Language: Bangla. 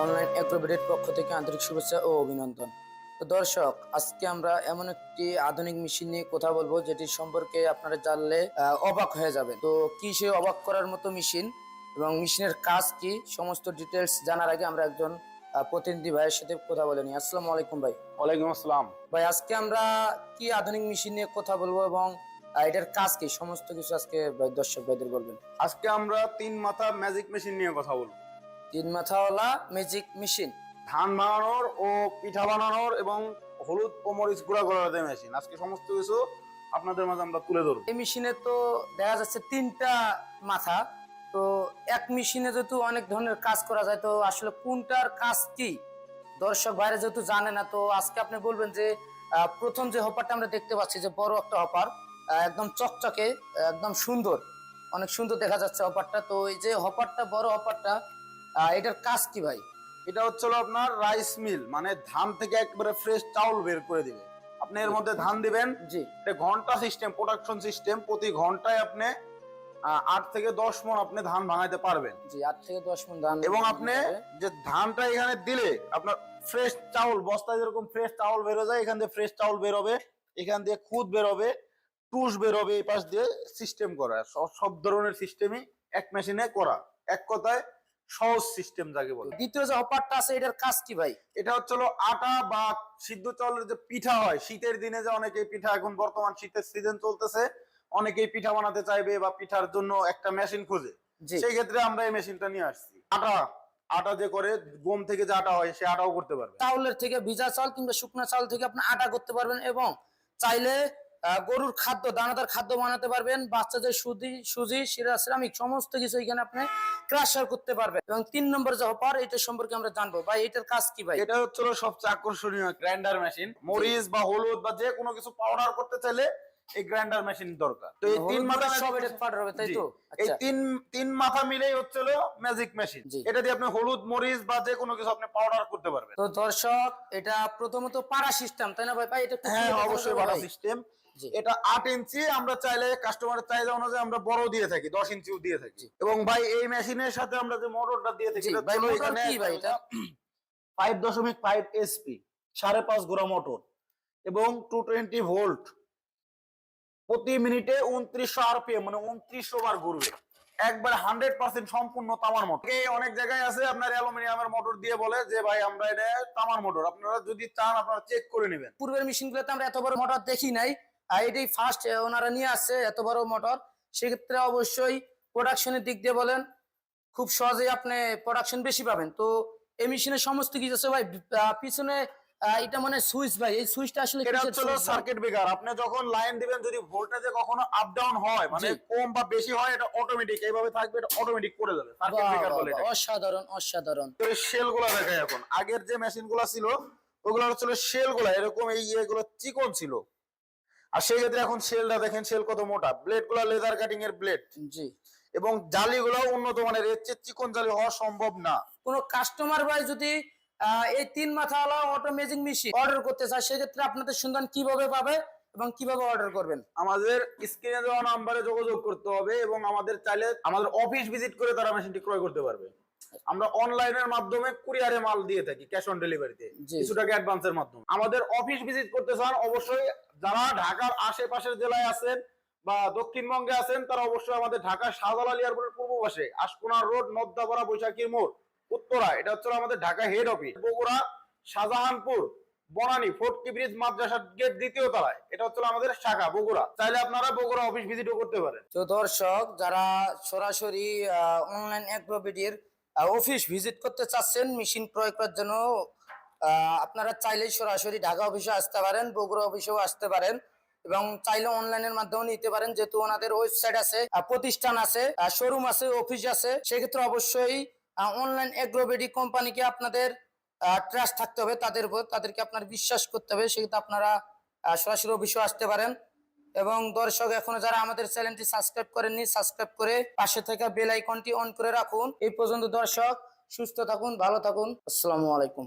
অনলাইন অ্যাগ্রোভেটের পক্ষ থেকে আন্তরিক শুভেচ্ছা ও অভিনন্দন। তো দর্শক, আজকে আমরা এমন একটি আধুনিক মেশিন নিয়ে কথা বলবো যেটি সম্পর্কে আপনারা জানলে অবাক হয়ে যাবেন। তো কি সে অবাক করার মতো মেশিন এবং মেশিনের কাজ কি, সমস্ত ডিটেলস জানার আগে আমরা একজন প্রতিনিধি ভাইয়ের সাথে কথা বলে নিই। আসসালামু আলাইকুম ভাই। ওয়ালাইকুম আসসালাম। ভাই, আজকে আমরা কি আধুনিক মেশিন নিয়ে কথা বলবো এবং এটার কাজ কি, সমস্ত কিছু আজকে দর্শক ভাইদের বলবেন। আজকে আমরা 3 মাথা ম্যাজিক মেশিন নিয়ে কথা বলবো। 3 মাথাওয়ালা ম্যাজিক মেশিন, ধান বানানোর ও পিঠা বানানোর এবং হলুদ ও মরিচ গুঁড়া করার যে মেশিন, আজকে সমস্ত কিছু আপনাদের মাঝে আমরা তুলে ধরবো। এই মেশিনে তো দেখা যাচ্ছে 3টা মাথা। তো এক মেশিনে যেহেতু অনেক ধরনের কাজ করা যায়, তো আসলে কোনটার কাজ কি দর্শক বাইরে যেহেতু জানে না, তো আজকে আপনি বলবেন যে প্রথম যে হপারটা আমরা দেখতে পাচ্ছি, যে বড় একটা হপার, একদম চকচকে, একদম সুন্দর, অনেক সুন্দর দেখা যাচ্ছে হপারটা। তো এই যে হপারটা, বড় হপারটা, এটার কাজ কি ভাই? এটা হচ্ছে আপনার রাইস মিল, মানে ধান থেকে একবারে ফ্রেশ চাউল বের করে দিবে। আপনি এর মধ্যে ধান দিবেন। জি, এটা ঘন্টা সিস্টেম, প্রোডাকশন সিস্টেম। প্রতি ঘন্টায় আপনি 8 থেকে 10 মণ আপনি ধান ভাঙাইতে পারবেন। জি, 8 থেকে 10 মণ ধান। এবং আপনি যে ধানটা এখানে দিলে আপনার ফ্রেশ চাউল, বস্তায় যেরকম ফ্রেশ চাউল বেরো যায়, এখান দিয়ে ফ্রেশ চাউল বেরোবে, এখান দিয়ে খুদ বেরোবে, টুস বেরোবে। এই পাশ দিয়ে সিস্টেম করা, সব ধরনের সিস্টেমই এক মেশিনে করা। এক কথায় সহজ সিস্টেম যাকে বলে। দ্বিতীয় যে হপারটা আছে, এটার কাজ কি ভাই? এটা হচ্ছে আটা বা সিদ্ধ চাউলের যে পিঠা হয় শীতের দিনে, যে অনেকেই পিঠা, এখন বর্তমান শীতের সিজন চলতেছে, অনেকেই পিঠা বানাতে চাইবে বা পিঠার জন্য একটা মেশিন খোঁজে। সেই ক্ষেত্রে আমরা এই মেশিনটা নিয়ে আসছি। আটা যে করে, গম থেকে যে আটা হয় সে আটাও করতে পারবে। চাউলের থেকে, ভিজা চাউল কিংবা শুকনো চাউল থেকে আপনি আটা করতে পারবেন এবং চাইলে গরুর খাদ্য, দানাদার খাদ্য বানাতে পারবেন। বাচ্চাদের সুজি, সিরামিক সমস্ত কিছু এখানে আপনি ক্রাশার করতে পারবেন। এবং 3 নম্বর যে হপার, এটা সম্পর্কে আমরা জানবো ভাই, এটার কাজ কি ভাই? এটা হচ্ছে সবচেয়ে আকর্ষণীয় গ্রাইন্ডার মেশিন। মরিচ বা হলুদ বা যে কোনো কিছু পাউডার করতে চাইলে এই গ্রাইন্ডার মেশিন দরকার। তো এই 3 মাথা সব এটা পাউডার হবে, তাই তো? এই আচ্ছা, তিন মাথা মিলেই হচ্ছে ম্যাজিক মেশিন। এটা দিয়ে আপনি হলুদ, মরিচ বা যে কোনো কিছু আপনি পাউডার করতে পারবেন। তো দর্শক, এটা প্রথমত পাড়া সিস্টেম, তাই না ভাই? এটা হ্যাঁ, অবশ্যই পাড়া সিস্টেম। এটা 8 ইঞ্চি। আমরা চাইলে কাস্টমারের চাহিদা অনুযায়ী আমরা বড় দিয়ে থাকি, 10 ইঞ্চিও দিয়ে থাকি। এবং ভাই এই মেশিনের সাথে আমরা যে মোটরটা দিয়ে থাকি, এটা হলো এখানে 5.5 এসপি 5.5 গোড়া মোটর এবং 220 ভোল্ট, প্রতি মিনিটে 2900 আরপিএম, মানে 2900 বার ঘুরবে। একবার 100% সম্পূর্ণ তামার মোটর। অনেক জায়গায় আছে আপনার অ্যালুমিনিয়ামের মোটর দিয়ে বলে যে ভাই আমরা এটা তামার মোটর। আপনারা যদি চান আপনারা চেক করে নেবেন। পূর্বের মেশিনগুলোতে আমরা এত বড় মোটর দেখি নাই, আর এটাই ফার্স্ট ওনারা নিয়ে আসছে এত বড় মোটর। সেক্ষেত্রে অবশ্যই প্রোডাকশনের দিক দিয়ে বলেন, খুব সহজেই আপনি প্রোডাকশন বেশি পাবেন। তো এই মেশিনের সমস্ত কিছু আছে ভাই। পিছনে এটা মানে সুইচ ভাই, এই সুইচটা আসলে এটা হচ্ছে সার্কিট ব্রেকার। আপনি যখন লাইন দিবেন, যদি ভোল্টেজে কখনো আপ ডাউন হয়, মানে কম বা বেশি হয়, এটা অটোমেটিক এইভাবে থাকবে, এটা অটোমেটিক করে যাবে। সার্কিট ব্রেকার বলে এটা। অসাধারণ, অসাধারণ। তো শেলগুলো দেখাই এখন। আগের যে মেশিনগুলো ছিল ওগুলো হচ্ছে শেলগুলো এরকম, এই ইয়েগুলো চিকন ছিল। আর সেই ক্ষেত্রে এখন শেলটা দেখেন, শেল কত মোটা। ব্লেড গুলো লেদার কাটিং এর ব্লেড। জি। এবং জালিগুলো উন্নত মানের, এর চেয়ে চিকন জালি হওয়া সম্ভব না। কোন কাস্টমার ভাই যদি এই 3 মাথাওয়ালা অটো ম্যাজিক মেশিন অর্ডার করতে চায়, সেক্ষেত্রে আপনাদের সন্ধান কিভাবে পাবে এবং কিভাবে অর্ডার করবেন? আমাদের স্ক্রিনে দেওয়া নাম্বারে যোগাযোগ করতে হবে এবং আমাদের চাইলে আমাদের অফিস ভিজিট করে তারা মেশিনটি ক্রয় করতে পারবে। আমরা অনলাইনের মাধ্যমে কুরিয়ারে মাল দিয়ে থাকি, ক্যাশ অন ডেলিভারিতে, কিছু টাকা অ্যাডভান্সের মাধ্যমে। আমাদের অফিস ভিজিট করতে চান, অবশ্যই যারা ঢাকার আশেপাশের জেলায় আছেন বা দক্ষিণবঙ্গে আছেন, তারা অবশ্যই আমাদের ঢাকার শাহজালাল এয়ারপোর্টের পূর্ব পাশে আশকোনা রোড, নদ্দাপাড়া, বৈশাখীর মোড়, উত্তরা, এটা হচ্ছে আমাদের ঢাকা হেড অফিস। বগুড়া শাহজাহানপুর বনানী ফোর্টকি ব্রিজ মাদ্রাসা গেট 2য় তলায়, এটা হচ্ছে আমাদের শাখা বগুড়া। চাইলে আপনারা বগুড়া অফিস ভিজিটও করতে পারেন। তো দর্শক, যারা সরাসরি অনলাইন অ্যাগ্রোভেটের অফিস ভিজিট করতে চাচ্ছেন মেশিন প্রয়োগ করার জন্য, আপনারা চাইলেই সরাসরি ঢাকা অফিসে আসতে পারেন, বগুড়া অফিসেও আসতে পারেন এবং চাইলে অনলাইনের মাধ্যমে নিতে পারেন। যেহেতু ওনাদের ওয়েবসাইট আছে, প্রতিষ্ঠান আছে, শোরুম আছে, অফিস আছে, সেক্ষেত্রে অবশ্যই অনলাইন অ্যাগ্রোভেটি কোম্পানিকে আপনাদের ট্রাস্ট থাকতে হবে তাদের উপর, তাদেরকে আপনার বিশ্বাস করতে হবে। সেক্ষেত্রে আপনারা সরাসরি অফিসেও আসতে পারেন। এবং দর্শক, এখনো যারা আমাদের চ্যানেলটি সাবস্ক্রাইব করেননি, সাবস্ক্রাইব করে পাশে থাকা বেল আইকনটি অন করে রাখুন। এই পর্যন্ত দর্শক, সুস্থ থাকুন, ভালো থাকুন। আসসালামু আলাইকুম।